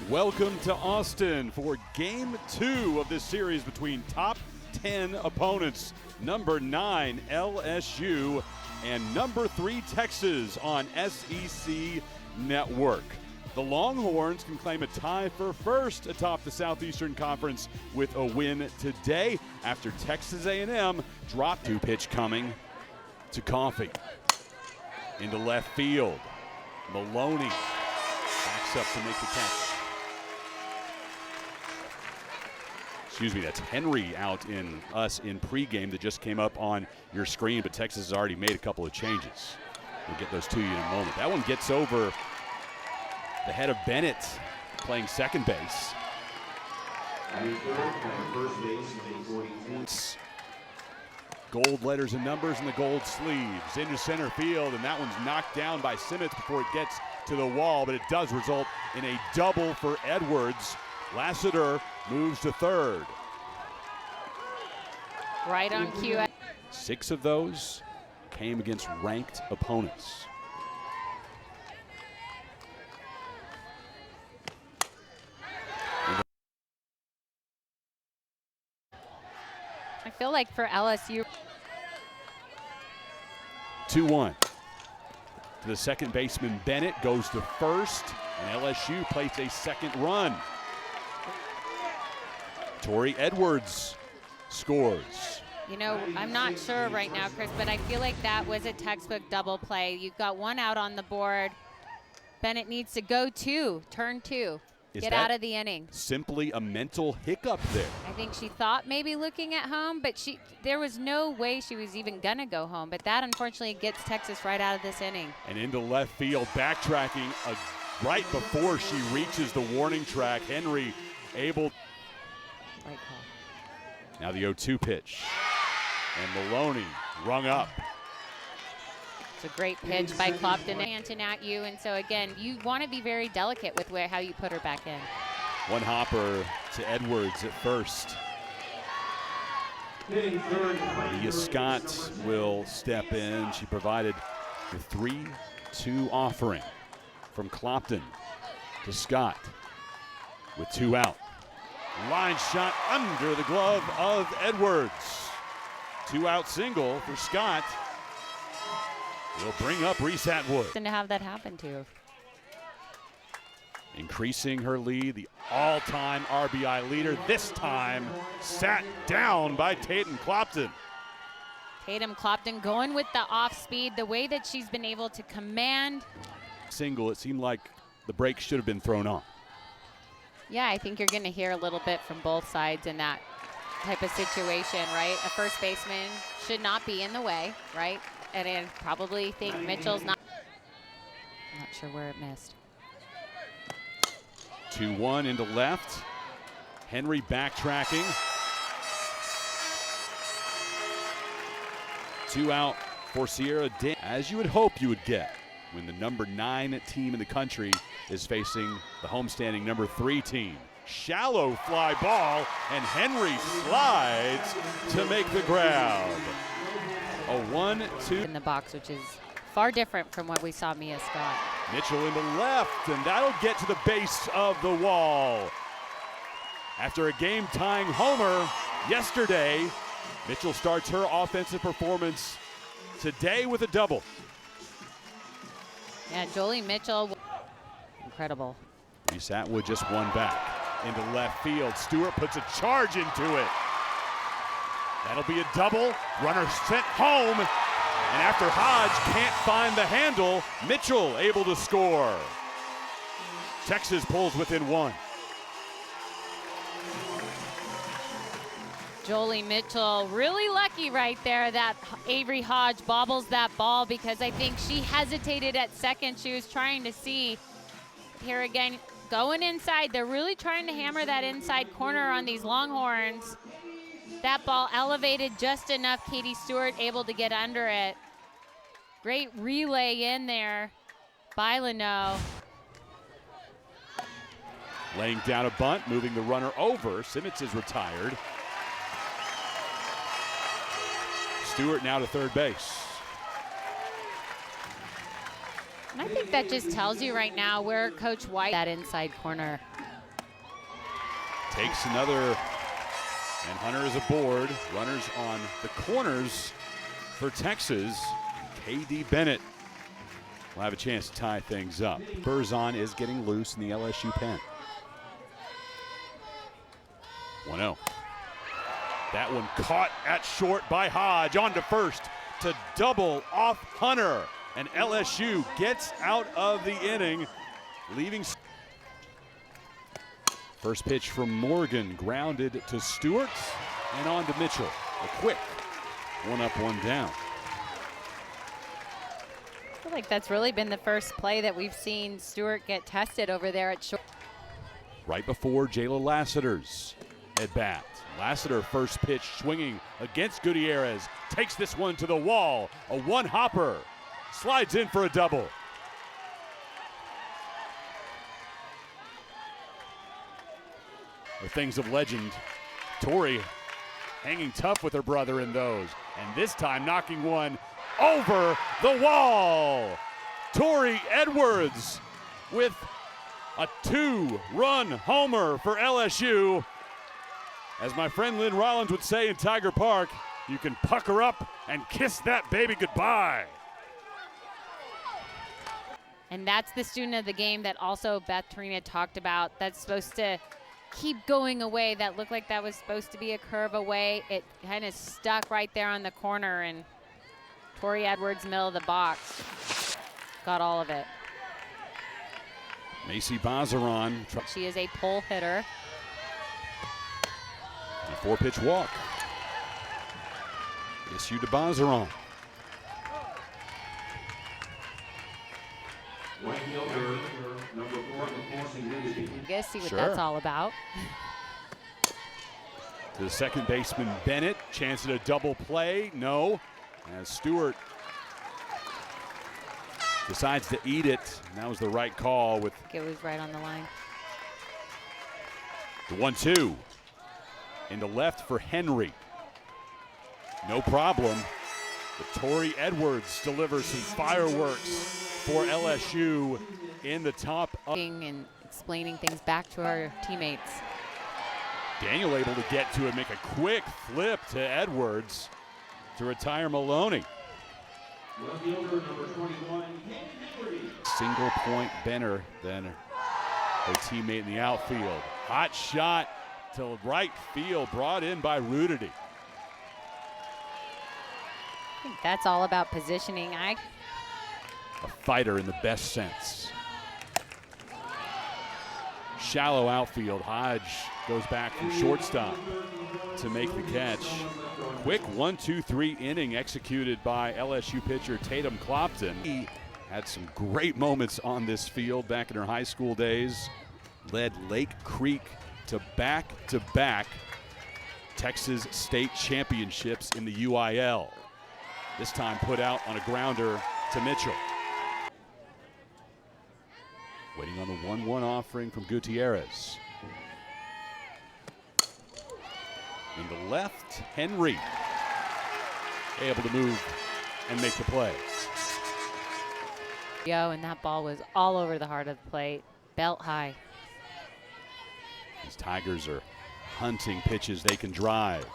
Welcome to Austin for Game 2 of this series between top 10 opponents, number 9 LSU and number 3 Texas on SEC Network. The Longhorns can claim a tie for first atop the Southeastern Conference with a win today after Texas A&M dropped. Two-pitch coming to Coffee. Into left field. Maloney backs up to make the catch. Excuse me, that's Henry out in pregame that just came up on your screen, but Texas has already made a couple of changes. We'll get those to you in a moment. That one gets over the head of Bennett playing second base. Gold letters and numbers in the gold sleeves into center field, and that one's knocked down by Simmons before it gets to the wall, but it does result in a double for Edwards. Lassiter moves to third. Right on cue. 6 of those came against ranked opponents. I feel like for LSU. 2-1. To the second baseman, Bennett goes to first, and LSU plays a second run. Tori Edwards scores. You know, I'm not sure right now, Chris, but I feel like that was a textbook double play. You've got one out on the board. Bennett needs to go turn two. Get out of the inning. Simply a mental hiccup there. I think she thought maybe looking at home, but there was no way she was even going to go home. But that, unfortunately, gets Texas right out of this inning. And into left field, backtracking right before she reaches the warning track. Henry able. Right call. Now the 0-2 pitch. And Maloney rung up. It's a great pitch by Clopton. Hanton at you, and so again, you want to be very delicate with how you put her back in. One hopper to Edwards at first. Leah Scott will step in. She provided the 3-2 offering from Clopton to Scott with 2 out. Line shot under the glove of Edwards. 2-out single for Scott. Will bring up Reese Atwood. And to have that happen to. Increasing her lead, the all-time RBI leader, this time sat down by Tatum Clopton. Tatum Clopton going with the off-speed, the way that she's been able to command. Single, it seemed like the break should have been thrown on. Yeah, I think you're going to hear a little bit from both sides in that type of situation, right? A first baseman should not be in the way, right? And I probably think Mitchell's not. I'm not sure where it missed. 2-1 into left. Henry backtracking. 2 out for Sierra Dan, as you would hope you would get when the number 9 team in the country is facing the homestanding number 3 team. Shallow fly ball, and Henry slides to make the grab. A 1-2 in the box, which is far different from what we saw Mia Scott. Mitchell into left, and that'll get to the base of the wall. After a game-tying homer yesterday, Mitchell starts her offensive performance today with a double. Yeah, Jolie Mitchell, incredible. Reese Atwood just one back into left field. Stewart puts a charge into it. That'll be a double. Runner sent home. And after Hodge can't find the handle, Mitchell able to score. Texas pulls within 1. Jolie Mitchell really lucky right there that Avery Hodge bobbles that ball, because I think she hesitated at second. She was trying to see. Here again, going inside. They're really trying to hammer that inside corner on these Longhorns. That ball elevated just enough. Katie Stewart able to get under it. Great relay in there by Leno. Laying down a bunt, moving the runner over. Simmons is retired. Stewart now to third base. And I think that just tells you right now where Coach White, that inside corner. Takes another, and Hunter is aboard. Runners on the corners for Texas. KD Bennett will have a chance to tie things up. Burzon is getting loose in the LSU pen. 1-0. That one caught at short by Hodge. On to first to double off Hunter. And LSU gets out of the inning, leaving. First pitch from Morgan, grounded to Stewart and on to Mitchell. A quick 1 up, 1 down. I feel like that's really been the first play that we've seen Stewart get tested over there at short. Right before Jayla Lassiter's at bat. Lassiter first pitch swinging against Gutierrez. Takes this one to the wall. A one-hopper. Slides in for a double. The things of legend. Tori hanging tough with her brother in those. And this time knocking one over the wall. Tori Edwards with a 2-run homer for LSU. As my friend Lynn Rollins would say in Tiger Park, you can pucker up and kiss that baby goodbye. And that's the student of the game that also Beth Torina talked about that's supposed to keep going away. That looked like that was supposed to be a curve away. It kind of stuck right there on the corner, and Tori Edwards, middle of the box, got all of it. Macy Bazaron. She is a pull hitter. And a 4-pitch walk. LSU to Bazaron. I guess see what that's all about. To the second baseman Bennett. Chance at a double play. No. As Stewart decides to eat it. And that was the right call with. It was right on the line. The 1-2. Into left for Henry. No problem. But Tori Edwards delivers some fireworks for LSU in the top. And explaining things back to our teammates. Daniel able to get to it, make a quick flip to Edwards to retire Maloney. Single point Benner than her teammate in the outfield. Hot shot to right field, brought in by Rudity. I think that's all about positioning. A fighter in the best sense. Shallow outfield. Hodge goes back from shortstop to make the catch. Quick 1-2-3 inning executed by LSU pitcher Tatum Clopton. He had some great moments on this field back in her high school days. Led Lake Creek to back-to-back Texas state championships in the UIL. This time put out on a grounder to Mitchell. Waiting on the 1-1 offering from Gutierrez. In the left, Henry able to move and make the play. And that ball was all over the heart of the plate, belt high. These Tigers are hunting pitches they can drive.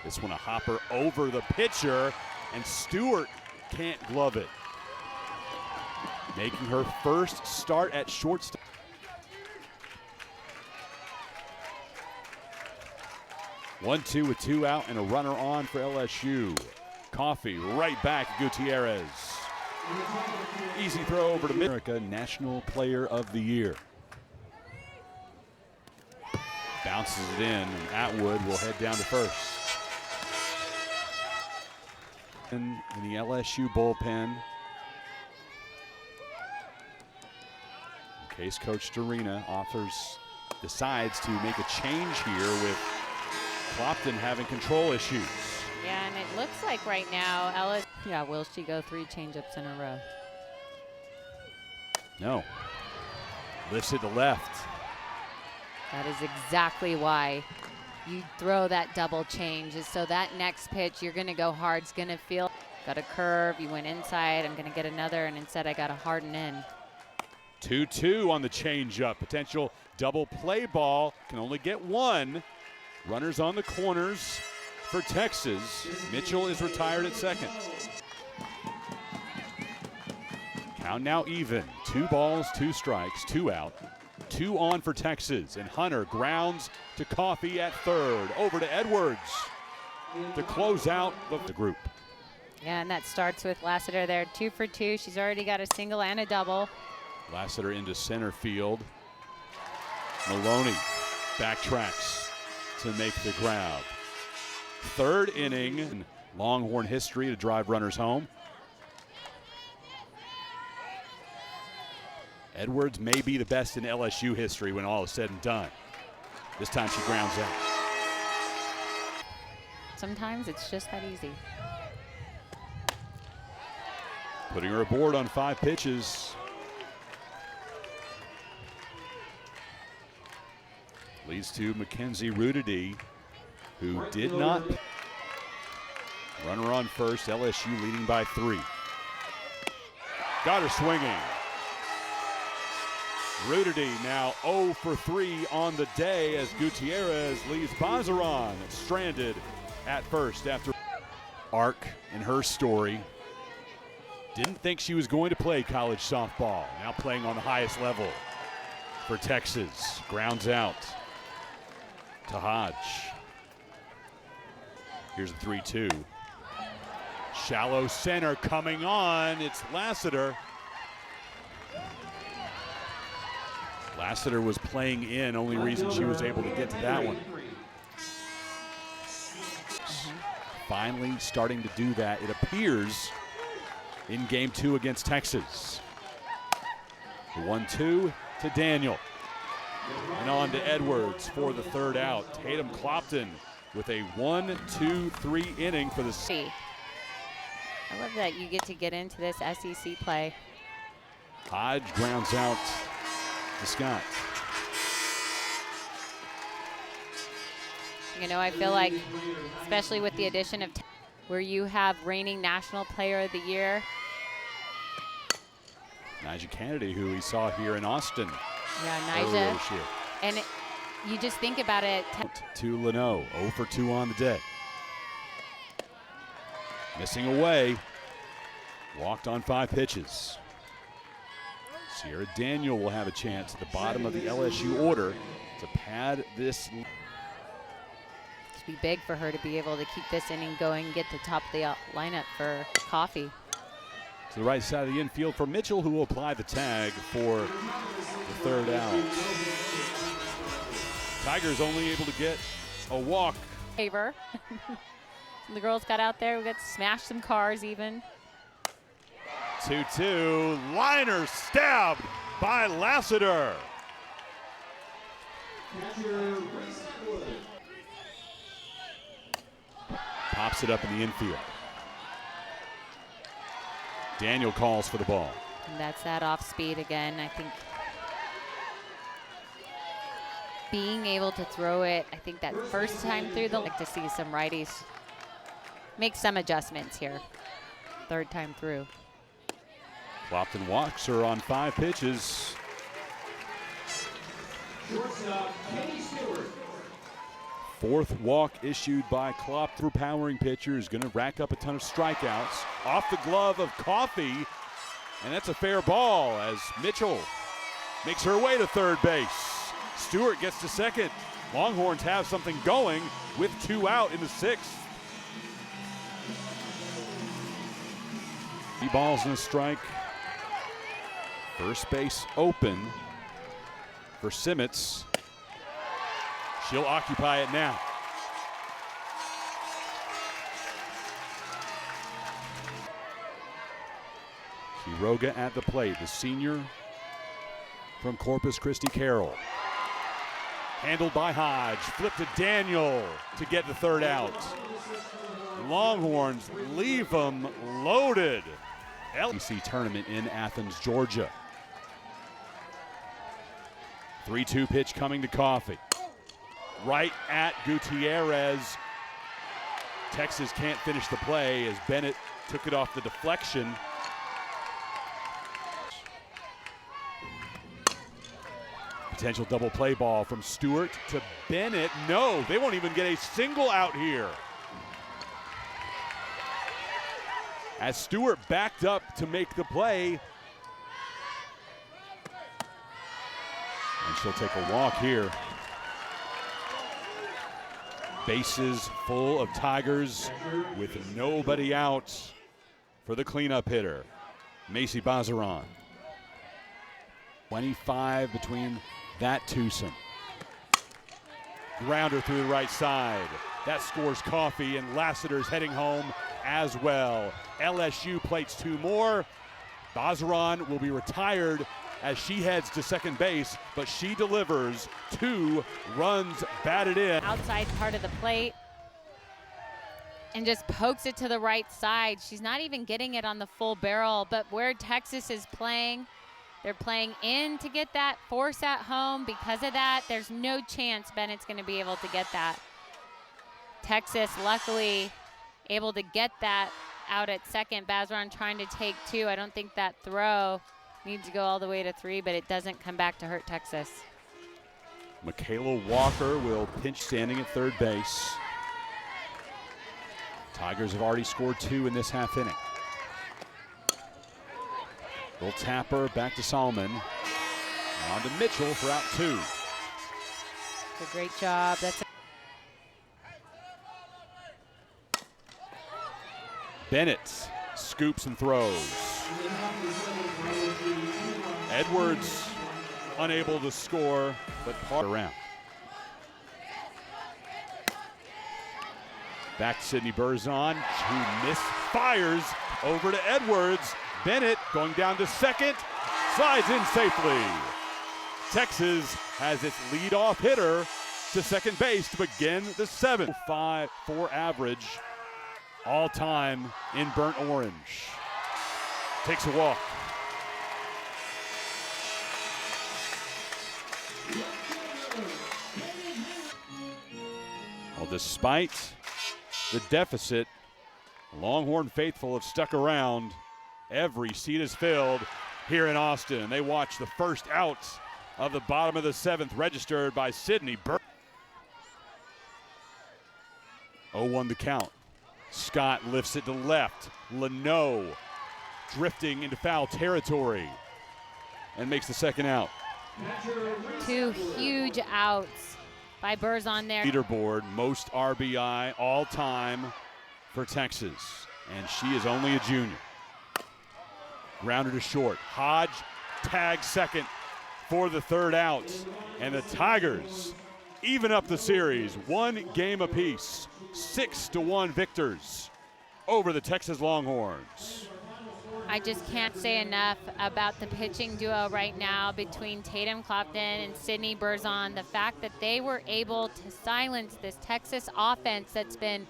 This one a hopper over the pitcher, and Stewart can't glove it. Making her first start at shortstop. One-two with 2 out and a runner on for LSU. Coffee right back, Gutierrez. Easy throw over to America, National Player of the Year. Bounces it in, and Atwood will head down to first. In the LSU bullpen. In case Coach Dorina decides to make a change here with Clopton having control issues. Yeah, and it looks like right now, will she go 3 changeups in a row? No. Lifts it to left. That is exactly why you throw that double change, is so that next pitch you're going to go hard. It's going to feel, got a curve, you went inside, I'm going to get another, and instead I got to harden in. 2-2 on the changeup. Potential double play ball. Can only get one. Runners on the corners for Texas. Mitchell is retired at second. Count now even. 2 balls, 2 strikes, 2 out. 2 on for Texas. And Hunter grounds to Coffey at third. Over to Edwards to close out the group. Yeah, and that starts with Lassiter there. 2 for 2. She's already got a single and a double. Lassiter into center field. Maloney backtracks to make the grab. Third inning, Longhorn history to drive runners home. Edwards may be the best in LSU history when all is said and done. This time she grounds out. Sometimes it's just that easy. Putting her aboard on 5 pitches. Leads to Mackenzie Rudity, who did not. Runner on first, LSU leading by 3. Got her swinging. Rudity now 0 for 3 on the day as Gutierrez leaves Bazaran stranded at first after arc in her story. Didn't think she was going to play college softball. Now playing on the highest level for Texas. Grounds out to Hodge. Here's the 3-2. Shallow center coming on. It's Lassiter. Lassiter was playing in. Only reason she was able to get to that one. Finally starting to do that, it appears, in game 2 against Texas. The 1-2 to Daniel. And on to Edwards for the third out. Tatum Clopton with a 1-2-3 inning for the I love that you get into this SEC play. Hodge grounds out to Scott. You know, I feel like, especially with the addition of where you have reigning National Player of the Year. Nyjah Kennedy, who we saw here in Austin. Yeah, Nyjah. And you just think about it. To Leno, 0 for 2 on the day. Missing away. Walked on 5 pitches. Sierra Daniel will have a chance at the bottom of the LSU order to pad this. It'd be big for her to be able to keep this inning going and get the top of the lineup for Coffey. To the right side of the infield for Mitchell, who will apply the tag for the third out. Tigers only able to get a walk. Favor. The girls got out there. We got to smash some cars even. 2-2. Liner stabbed by Lassiter. Pops it up in the infield. Daniel calls for the ball. And that's that off speed again. I think being able to throw it, I think that first time through the, like to see some righties make some adjustments here. Third time through. Clopton walks her on 5 pitches. Fourth walk issued by Klopp through powering pitcher is going to rack up a ton of strikeouts. Off the glove of Coffey, and that's a fair ball as Mitchell makes her way to third base. Stewart gets to second. Longhorns have something going with 2 out in the 6th. 3 balls and a strike. First base open for Simmons. She'll occupy it now. Quiroga at the plate, the senior from Corpus Christi Carroll. Handled by Hodge, flipped to Daniel to get the third out. Longhorns leave them loaded. LSU tournament in Athens, Georgia. 3-2 pitch coming to Coffey. Right at Gutierrez. Texas can't finish the play as Bennett took it off the deflection. Potential double play ball from Stewart to Bennett. No, they won't even get a single out here. As Stewart backed up to make the play. And she'll take a walk here. Bases full of Tigers with nobody out for the cleanup hitter, Macy Bazaran. 25 between that twosome. Grounder through the right side. That scores Coffee, and Lassiter's heading home as well. LSU plates two more. Bazaran will be retired as she heads to second base, but she delivers 2 runs batted in. Outside part of the plate and just pokes it to the right side. She's not even getting it on the full barrel, but where Texas is playing, they're playing in to get that force at home. Because of that, there's no chance Bennett's going to be able to get that. Texas luckily able to get that out at second. Bazaran trying to take 2. I don't think that throw needs to go all the way to 3, but it doesn't come back to hurt Texas. Michaela Walker will pinch standing at third base. Tigers have already scored 2 in this half inning. Little tapper back to Solomon. On to Mitchell for out 2. It's a great job. Bennett scoops and throws. Edwards unable to score, but part around. Back to Sydney Berzon, who misfires over to Edwards. Bennett going down to second, slides in safely. Texas has its leadoff hitter to second base to begin the 7th. 5.4 average all time in burnt orange. Takes a walk. Well, despite the deficit, Longhorn faithful have stuck around. Every seat is filled here in Austin. They watch the first out of the bottom of the 7th, registered by Sydney Burke. 0-1 the count. Scott lifts it to left. Leno drifting into foul territory and makes the second out. 2 huge outs by Berzon there. Leaderboard, most RBI all time for Texas, and she is only a junior. Grounder to short. Hodge tags second for the 3rd out, and the Tigers even up the series, 1 game apiece. 6-1 victors over the Texas Longhorns. I just can't say enough about the pitching duo right now between Tatum Clopton and Sydney Berzon. The fact that they were able to silence this Texas offense that's been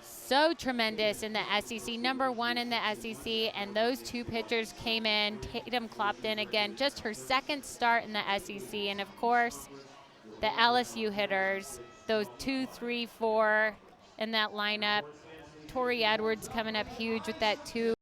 so tremendous in the SEC, #1 in the SEC, and those 2 pitchers came in. Tatum Clopton, again, just her 2nd start in the SEC, and of course, the LSU hitters, those 2, 3, 4 in that lineup. Tori Edwards coming up huge with that 2.